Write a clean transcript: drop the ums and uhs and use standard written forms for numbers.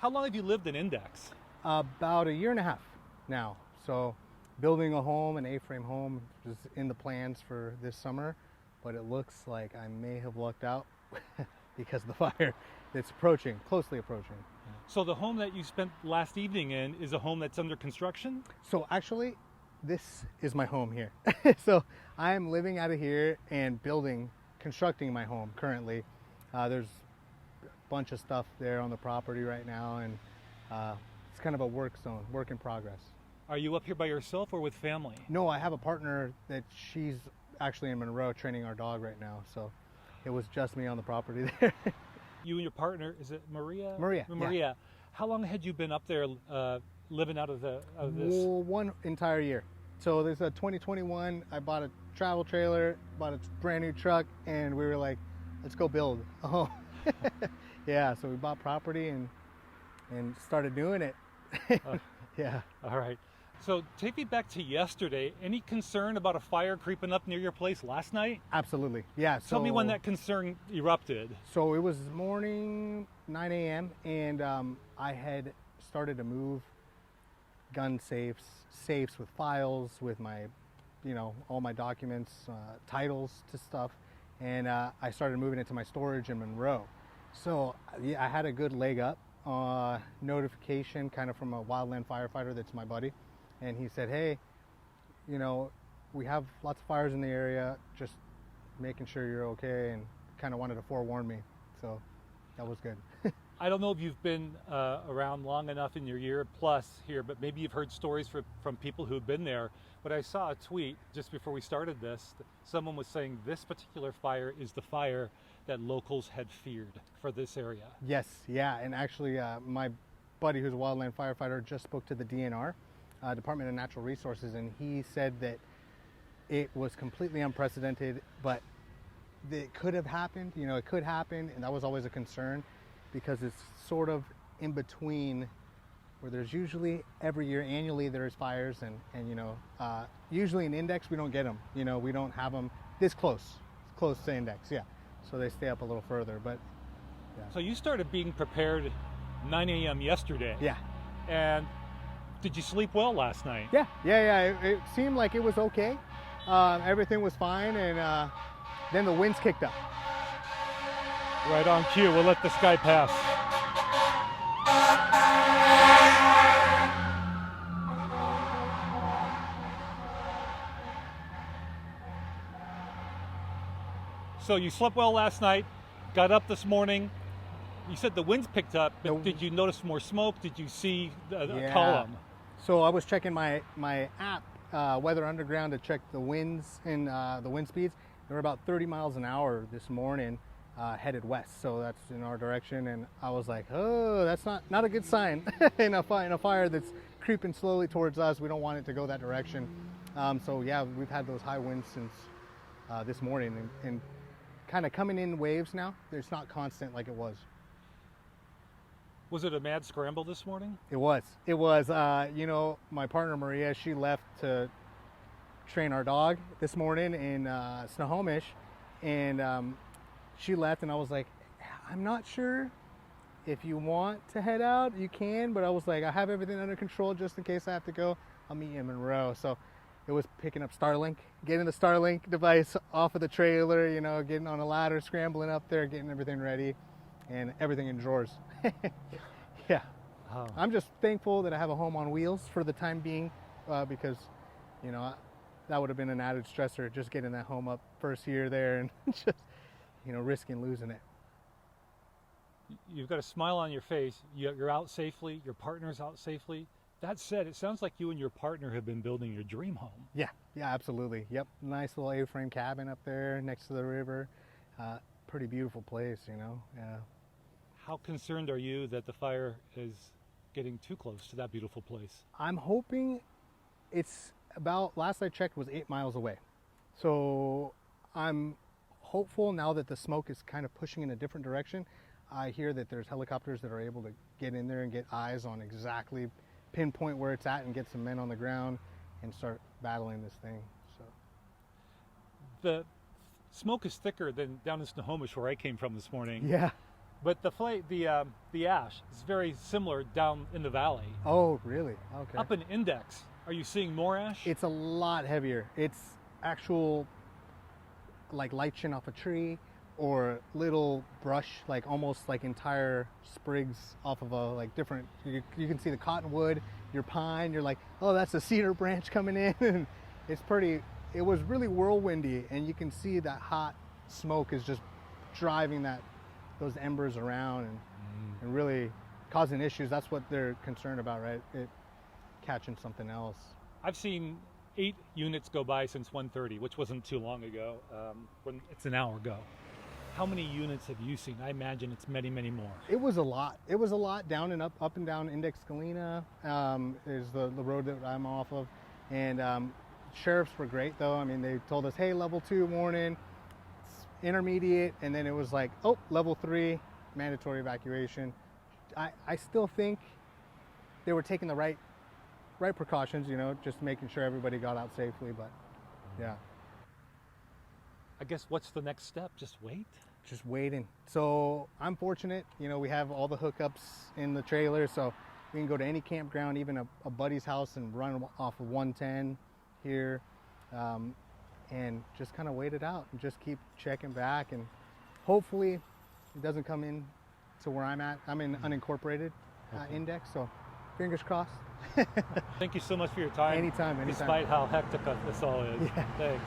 How long have you lived in Index? About a year and a half now. So building a home, an A-frame home, is in the plans for this summer, but it looks like I may have lucked out because of the fire that's approaching, closely approaching. So the home that you spent last evening in is a home that's under construction? So actually, this is my home here. So I am living out of here and constructing my home currently. There's a bunch of stuff there on the property right now, and it's kind of a work zone, work in progress. Are you up here by yourself or with family? No, I have a partner that she's actually in Monroe training our dog right now, so it was just me on the property there. You and your partner, is it Maria? Maria. Maria. Yeah. How long had you been up there living out of this? Well, 1 entire year. So there's a 2021, I bought a travel trailer, bought a brand new truck, and we were like, let's go build a home. Yeah, so we bought property and started doing it. Yeah. All right. So take me back to yesterday. Any concern about a fire creeping up near your place last night? Absolutely. Yeah. So, Tell me when that concern erupted. So it was morning, 9 a.m., and I had started to move gun safes with files, with my, all my documents, titles to stuff, and I started moving into my storage in Monroe. So yeah, I had a good leg up. Notification kind of from a wildland firefighter that's my buddy, and he said, hey, we have lots of fires in the area, just making sure you're okay, and kind of wanted to forewarn me, so that was good. I don't know if you've been around long enough in your year plus here, but maybe you've heard stories from people who've been there. But I saw a tweet just before we started this. Someone was saying this particular fire is the fire that locals had feared for this area. Yes, yeah, and actually my buddy who's a wildland firefighter just spoke to the DNR, Department of Natural Resources, and he said that it was completely unprecedented, but it could have happened, it could happen, and that was always a concern because it's sort of in between where there's usually every year, annually, there's fires, and usually in Index we don't get them, we don't have them this close to Index, yeah. So they stay up a little further, but yeah. So you started being prepared 9 a.m. yesterday. Yeah. And did you sleep well last night? Yeah. It seemed like it was okay. Everything was fine, and then the winds kicked up. Right on cue. We'll let this guy pass. So you slept well last night, got up this morning. You said the winds picked up, but did you notice more smoke? Did you see a column? So I was checking my app, Weather Underground, to check the winds and the wind speeds. They were about 30 miles an hour this morning, headed west. So that's in our direction. And I was like, oh, that's not a good sign in a fire that's creeping slowly towards us. We don't want it to go that direction. So yeah, we've had those high winds since this morning, and kind of coming in waves now. It's not constant like it was. Was it a mad scramble this morning? It was. My partner Maria, she left to train our dog this morning in Snohomish, and she left, and I was like, I'm not sure if you want to head out, you can, but I was like, I have everything under control just in case I have to go. I'll meet you in Monroe. So it was picking up Starlink, getting the Starlink device off of the trailer, getting on a ladder, scrambling up there, getting everything ready, and everything in drawers. Yeah. Oh. I'm just thankful that I have a home on wheels for the time being, because, that would have been an added stressor, just getting that home up first year there and just, risking losing it. You've got a smile on your face. You're out safely. Your partner's out safely. That said, it sounds like you and your partner have been building your dream home. Yeah, absolutely. Yep, nice little A-frame cabin up there next to the river. Pretty beautiful place, Yeah. How concerned are you that the fire is getting too close to that beautiful place? I'm hoping it's about, last I checked, was 8 miles away. So I'm hopeful now that the smoke is kind of pushing in a different direction. I hear that there's helicopters that are able to get in there and get eyes on exactly pinpoint where it's at and get some men on the ground and start battling this thing. So the smoke is thicker than down in Snohomish where I came from this morning. Yeah. But the ash is very similar down in the valley. Oh, really? Okay. Up in Index, are you seeing more ash? It's a lot heavier. It's actual like lichen off a tree, or little brush, like almost like entire sprigs off of a like different. You can see the cottonwood, your pine. You're like, oh, that's a cedar branch coming in. It's pretty. It was really whirlwindy, and you can see that hot smoke is just driving those embers around and really causing issues. That's what they're concerned about, right? It catching something else. I've seen 8 units go by since 1:30, which wasn't too long ago. When it's an hour ago. How many units have you seen? I imagine it's many, many more. It was a lot. It was a lot down and up and down Index Galena is the road that I'm off of. And sheriffs were great though. I mean, they told us, hey, level 2 warning, it's intermediate. And then it was like, oh, level 3, mandatory evacuation. I still think they were taking the right precautions, you know, just making sure everybody got out safely. But yeah. I guess what's the next step? Just wait? Just waiting. So I'm fortunate, you know, we have all the hookups in the trailer, so we can go to any campground, even a buddy's house, and run off of 110 here, and just kind of wait it out and just keep checking back, and hopefully it doesn't come in to where I'm at. I'm in unincorporated Index, so fingers crossed. Thank you so much for your time. Anytime. Despite how hectic this all is. Yeah. Thanks.